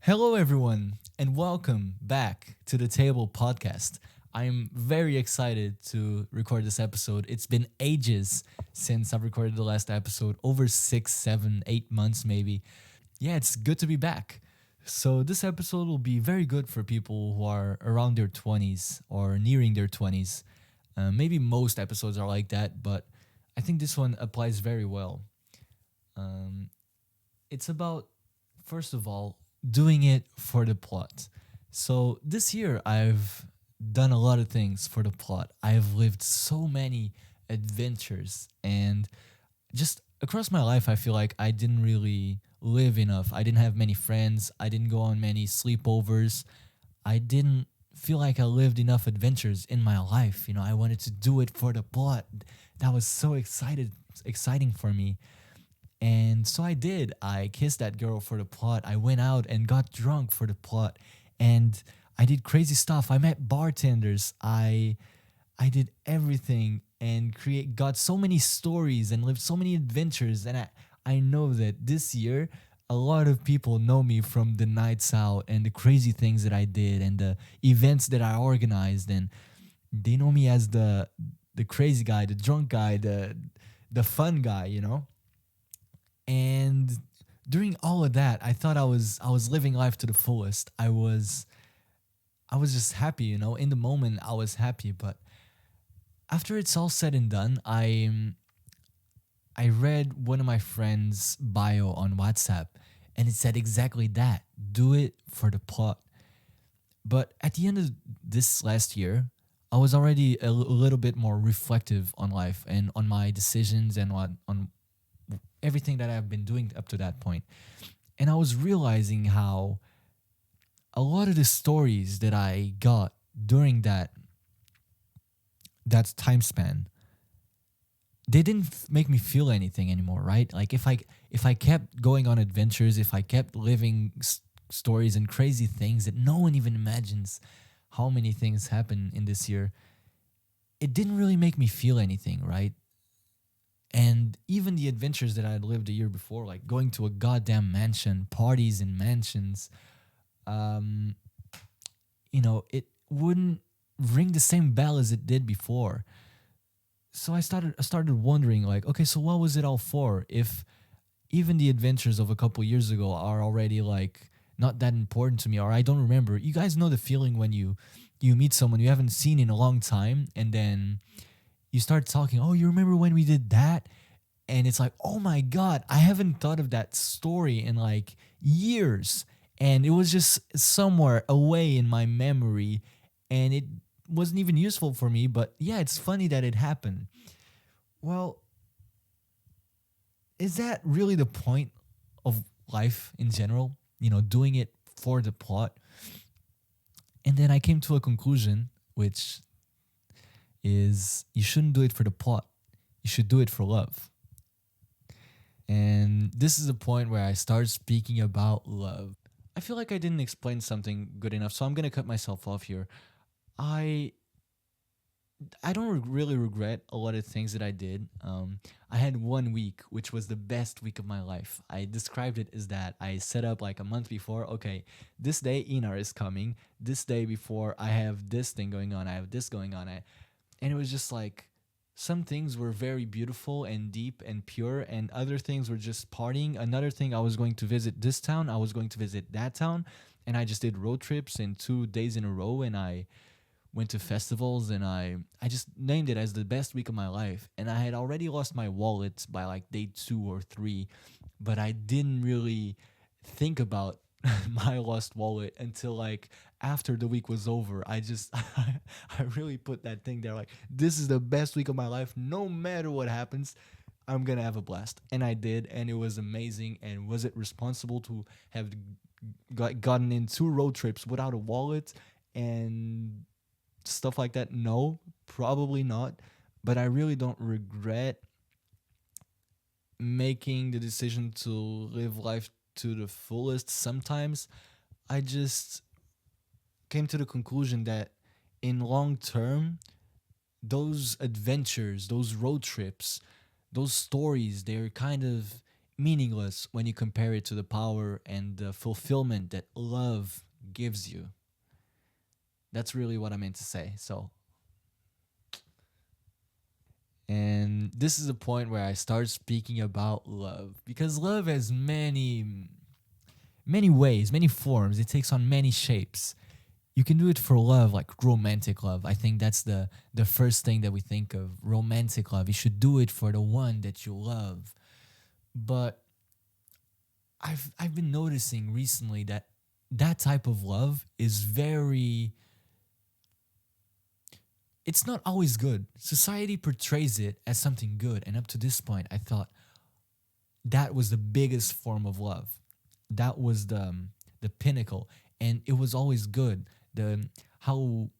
Hello, everyone, and welcome back to the Table Podcast. I'm very excited to record this episode. It's been ages since I've recorded the last episode, over 6, 7, 8 months maybe. Yeah, it's good to be back. So, this episode will be very good for people who are around their 20s or nearing their 20s. Maybe most episodes are like that, but I think this one applies very well. Um, it's about, first of all, doing it for the plot. So this year, I've done a lot of things for the plot. I've lived so many adventures, and just across my life, I feel like I didn't really live enough. I didn't have many friends. I didn't go on many sleepovers. I didn't feel like I lived enough adventures in my life. I wanted to do it for the plot. That was so exciting for me. And so I did. I kissed that girl for the plot. I went out and got drunk for the plot. And I did crazy stuff. I met bartenders. I did everything and create got so many stories and lived so many adventures. And I know that this year a lot of people know me from the nights out and the crazy things that I did and the events that I organized, and they know me as the crazy guy, the drunk guy, the fun guy. And during all of that, I thought I was living life to the fullest. I was just happy. In the moment I was happy, but after it's all said and done, I read one of my friends' bio on WhatsApp, and it said exactly that. Do it for the plot. But at the end of this last year, I was already a little bit more reflective on life and on my decisions and on everything that I've been doing up to that point. And I was realizing how a lot of the stories that I got during that time span, they didn't make me feel anything anymore, right? Like if I kept going on adventures, if I kept living stories and crazy things that no one even imagines how many things happen in this year, it didn't really make me feel anything, right? And even the adventures that I had lived a year before, like going to a goddamn mansion, parties in mansions, um, it wouldn't ring the same bell as it did before. So I started wondering, like, okay, so what was it all for? If even the adventures of a couple years ago are already like not that important to me, or I don't remember. You guys know the feeling when you meet someone you haven't seen in a long time, and then you start talking. Oh, you remember when we did that? And it's like, oh my god, I haven't thought of that story in like years, and it was just somewhere away in my memory, and it wasn't even useful for me. But yeah, it's funny that it happened. Well, is that really the point of life in general? Doing it for the plot. And then I came to a conclusion, which is you shouldn't do it for the plot. You should do it for love. And this is the point where I start speaking about love. I feel like I didn't explain something good enough, so I'm gonna cut myself off here. I I don't really regret a lot of things that I did. I had one week, which was the best week of my life. I described it as that I set up like a month before. Okay, this day Inar is coming. This day before I have this thing going on. I have this going on. And it was just like some things were very beautiful and deep and pure, and other things were just partying. Another thing, I was going to visit this town. I was going to visit that town, and I just did road trips in 2 days in a row, and I went to festivals, and I just named it as the best week of my life. And I had already lost my wallet by like day 2 or 3, but I didn't really think about my lost wallet until like after the week was over. I really put that thing there, like, this is the best week of my life. No matter what happens, I'm gonna have a blast. And I did, and it was amazing. And was it responsible to have gotten in 2 road trips without a wallet and stuff like that? No, probably not. But I really don't regret making the decision to live life to the fullest. Sometimes I just came to the conclusion that in long term, those adventures, those road trips, those stories, they're kind of meaningless when you compare it to the power and the fulfillment that love gives you. That's really what I meant to say. So, and this is the point where I start speaking about love, because love has many ways, many forms. It takes on many shapes. You can do it for love, like romantic love. I think that's the first thing that we think of. Romantic love. You should do it for the one that you love. But I've been noticing recently that that type of love is very, it's not always good. Society portrays it as something good, and up to this point I thought that was the biggest form of love. That was the pinnacle, and it was always good. The how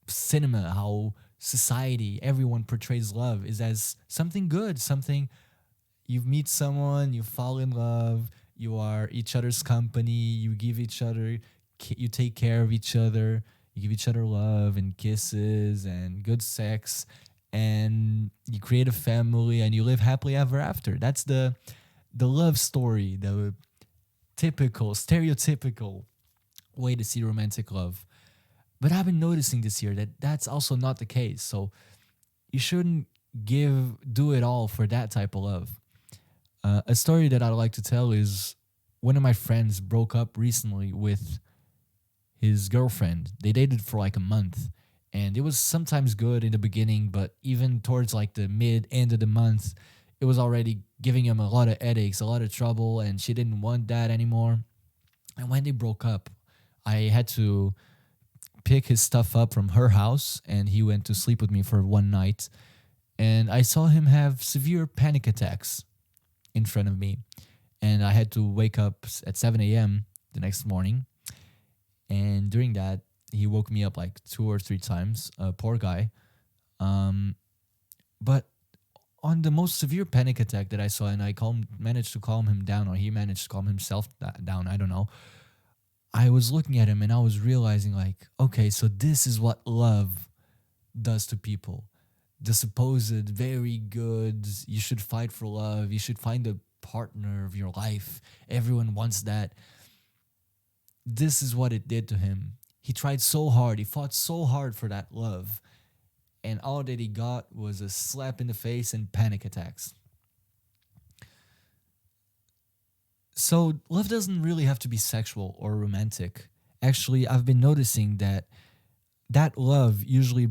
cinema, how society, everyone portrays love is as something good, something you meet someone, you fall in love, you are each other's company, you give each other, you take care of each other, you give each other love and kisses and good sex, and you create a family and you live happily ever after. That's the love story, the typical, stereotypical way to see romantic love. But I've been noticing this year that that's also not the case. So you shouldn't do it all for that type of love. A story that I'd like to tell is one of my friends broke up recently with his girlfriend. They dated for like a month, and it was sometimes good in the beginning, but even towards like the mid end of the month, it was already giving him a lot of headaches, a lot of trouble, and she didn't want that anymore. And when they broke up, I had to pick his stuff up from her house, and he went to sleep with me for one night. And I saw him have severe panic attacks in front of me. And I had to wake up at 7 a.m. the next morning. And during that, he woke me up like 2 or 3 times. Poor guy. But on the most severe panic attack that I saw, and managed to calm him down, or he managed to calm himself down, I don't know. I was looking at him and I was realizing, like, okay, so this is what love does to people. The supposed very good, you should fight for love, you should find the partner of your life. Everyone wants that. This is what it did to him. He tried so hard, he fought so hard for that love, and all that he got was a slap in the face and panic attacks. So, love doesn't really have to be sexual or romantic. Actually, I've been noticing that love usually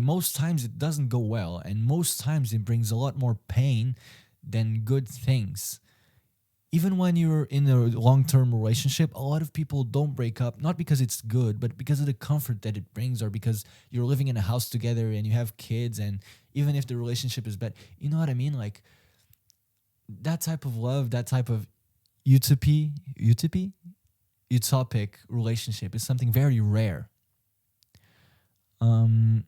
most times it doesn't go well, and most times it brings a lot more pain than good things. Even when you're in a long-term relationship, a lot of people don't break up, not because it's good, but because of the comfort that it brings, or because you're living in a house together and you have kids, and even if the relationship is bad, you know what I mean? Like, that type of love, that type of utopic relationship is something very rare. Um,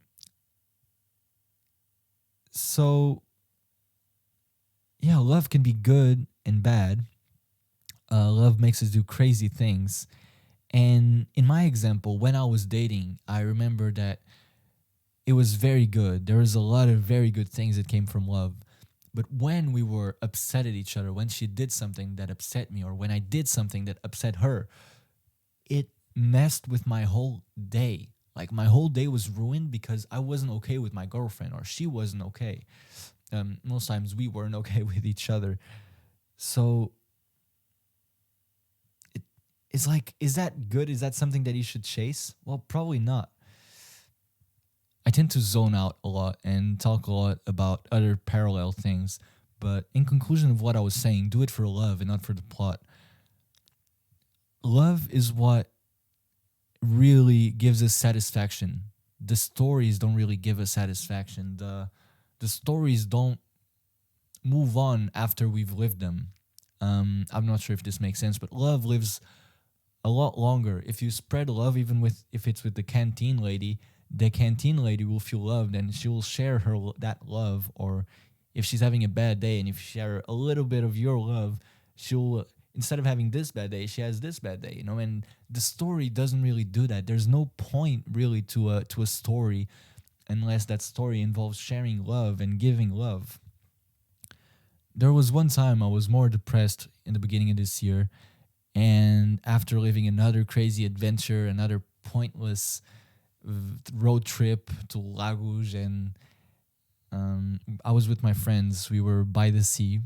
so yeah, love can be good and bad. Love makes us do crazy things. And in my example, when I was dating, I remember that it was very good. There was a lot of very good things that came from love. But when we were upset at each other, when she did something that upset me, or when I did something that upset her, it messed with my whole day. Like, my whole day was ruined because I wasn't okay with my girlfriend, or she wasn't okay. Most times we weren't okay with each other. So it's like, is that good? Is that something that you should chase? Well, probably not. I tend to zone out a lot and talk a lot about other parallel things. But in conclusion of what I was saying, do it for love and not for the plot. Love is what really gives us satisfaction. The stories don't really give us satisfaction. The stories don't move on after we've lived them. I'm not sure if this makes sense, but love lives a lot longer. If you spread love, even if it's with the canteen lady, the canteen lady will feel loved and she will share that love. Or if she's having a bad day and if you share a little bit of your love, she'll, instead of having this bad day, she has this bad day, you know. And the story doesn't really do that. There's no point really to a story unless that story involves sharing love and giving love. There was one time I was more depressed in the beginning of this year, and after living another crazy adventure, another pointless road trip to Lagos, and I was with my friends. We were by the sea,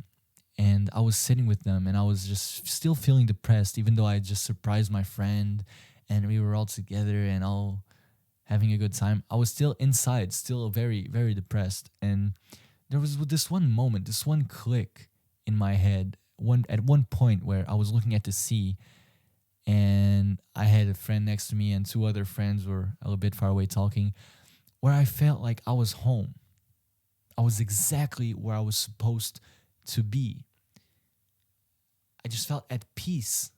and I was sitting with them, and I was just still feeling depressed, even though I just surprised my friend, and we were all together and all having a good time. I was still inside, still very, very depressed, and there was this one moment, this one click in my head. One point where I was looking at the sea, and I had a friend next to me, and two other friends were a little bit far away talking, where I felt like I was home. I was exactly where I was supposed to be. I just felt at peace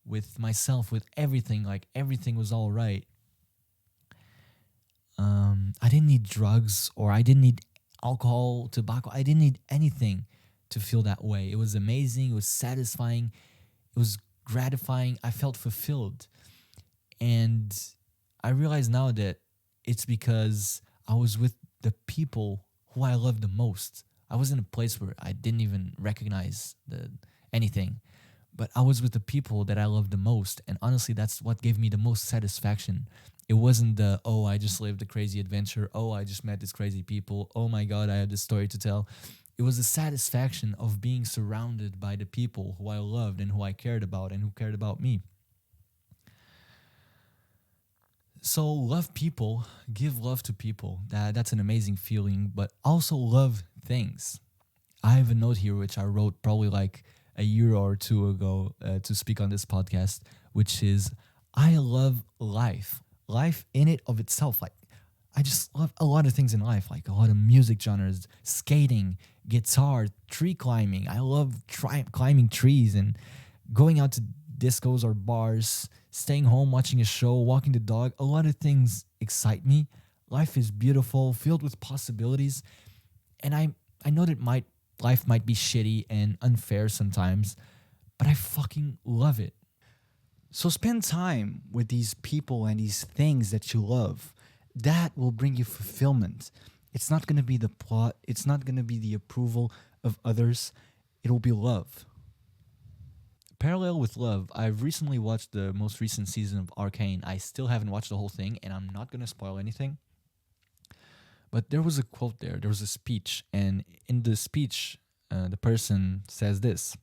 with myself, with everything. Like everything was all right. I didn't need drugs, or I didn't need alcohol, tobacco. I didn't need anything to feel that way. It was amazing. It was satisfying. It was gratifying. I felt fulfilled. And I realize now that it's because I was with the people who I love the most. I was in a place where I didn't even recognize anything, but I was with the people that I love the most. And honestly, that's what gave me the most satisfaction. It wasn't the, oh, I just lived a crazy adventure. Oh, I just met these crazy people. Oh my God, I have this story to tell. It was the satisfaction of being surrounded by the people who I loved and who I cared about and who cared about me. So love people, give love to people. That's an amazing feeling, but also love things. I have a note here which I wrote probably like a year or two ago to speak on this podcast, which is I love life. Life in it of itself. Like I just love a lot of things in life, like a lot of music genres, skating, guitar, tree climbing. I love climbing trees and going out to discos or bars, staying home, watching a show, walking the dog. A lot of things excite me. Life is beautiful, filled with possibilities, and I know that my life might be shitty and unfair sometimes, but I fucking love it. So spend time with these people and these things that you love. That will bring you fulfillment. It's not going to be the plot, it's not going to be the approval of others. It will be love. Parallel with love, I've recently watched the most recent season of Arcane. I still haven't watched the whole thing, and I'm not going to spoil anything. But there was a quote there, there was a speech, and in the speech, the person says this: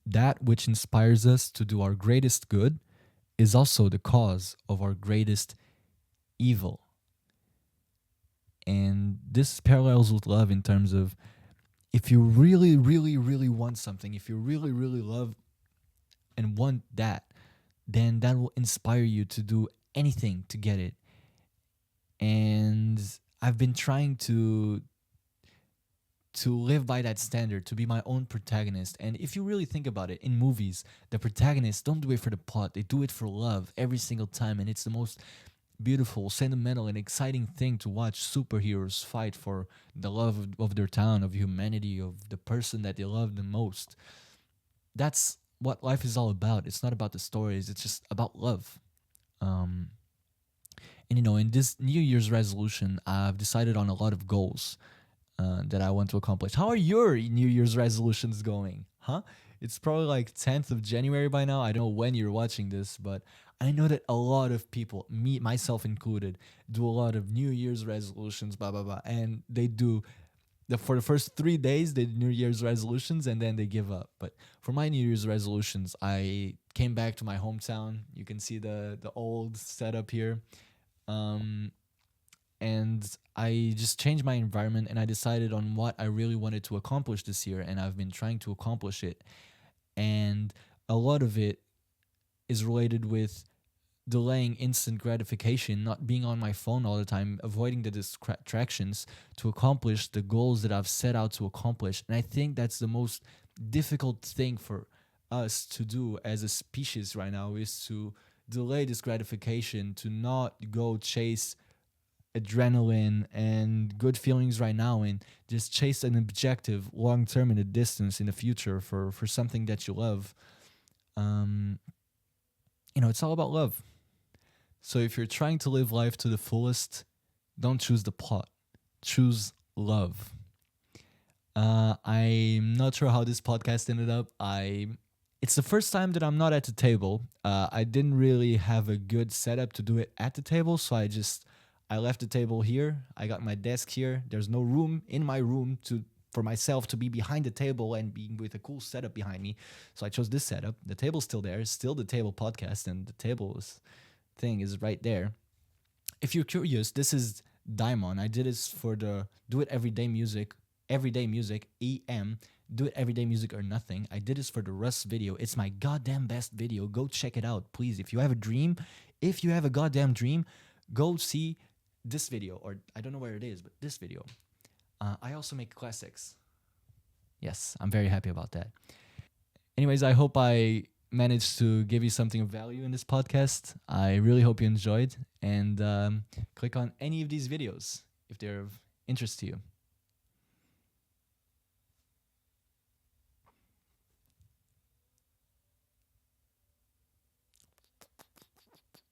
that which inspires us to do our greatest good is also the cause of our greatest evil. And this parallels with love in terms of if you really, really, really want something, if you really, really love and want that, then that will inspire you to do anything to get it. And I've been trying to live by that standard, to be my own protagonist. And if you really think about it, in movies, the protagonists don't do it for the plot, they do it for love every single time. And it's the most beautiful, sentimental, and exciting thing to watch superheroes fight for the love of their town, of humanity, of the person that they love the most. That's what life is all about. It's not about the stories, it's just about love. Um, and in this New Year's resolution, I've decided on a lot of goals that I want to accomplish. How are your New Year's resolutions going? Huh? It's probably like 10th of January by now. I don't know when you're watching this, but I know that a lot of people, me myself included, do a lot of New Year's resolutions, blah blah blah, and they do for the first 3 days they do New Year's resolutions and then they give up. But for my New Year's resolutions, I came back to my hometown. You can see the old setup here. Um, and I just changed my environment and I decided on what I really wanted to accomplish this year, and I've been trying to accomplish it. And a lot of it is related with delaying instant gratification, not being on my phone all the time, avoiding the distractions to accomplish the goals that I've set out to accomplish. And I think that's the most difficult thing for us to do as a species right now, is to delay this gratification, to not go chase adrenaline and good feelings right now, and just chase an objective long term in the distance in the future for something that you love. um it's all about love. So if you're trying to live life to the fullest, don't choose the plot, choose love. I'm not sure how this podcast ended up. It's the first time that I'm not at the table. I didn't really have a good setup to do it at the table, so I left the table here. I got my desk here. There's no room in my room to for myself to be behind the table and being with a cool setup behind me. So I chose this setup. The table's still there. It's still the table podcast, and the table's thing is right there. If you're curious, this is Daimon. I did this for the Do It Everyday Music, EM, Do It Everyday Music or Nothing. I did this for the Rust video. It's my goddamn best video. Go check it out, please. If you have a goddamn dream, go see this video, or I don't know where it is, but this video. I also make classics. Yes, I'm very happy about that. Anyways, I hope I managed to give you something of value in this podcast. I really hope you enjoyed, and click on any of these videos if they're of interest to you.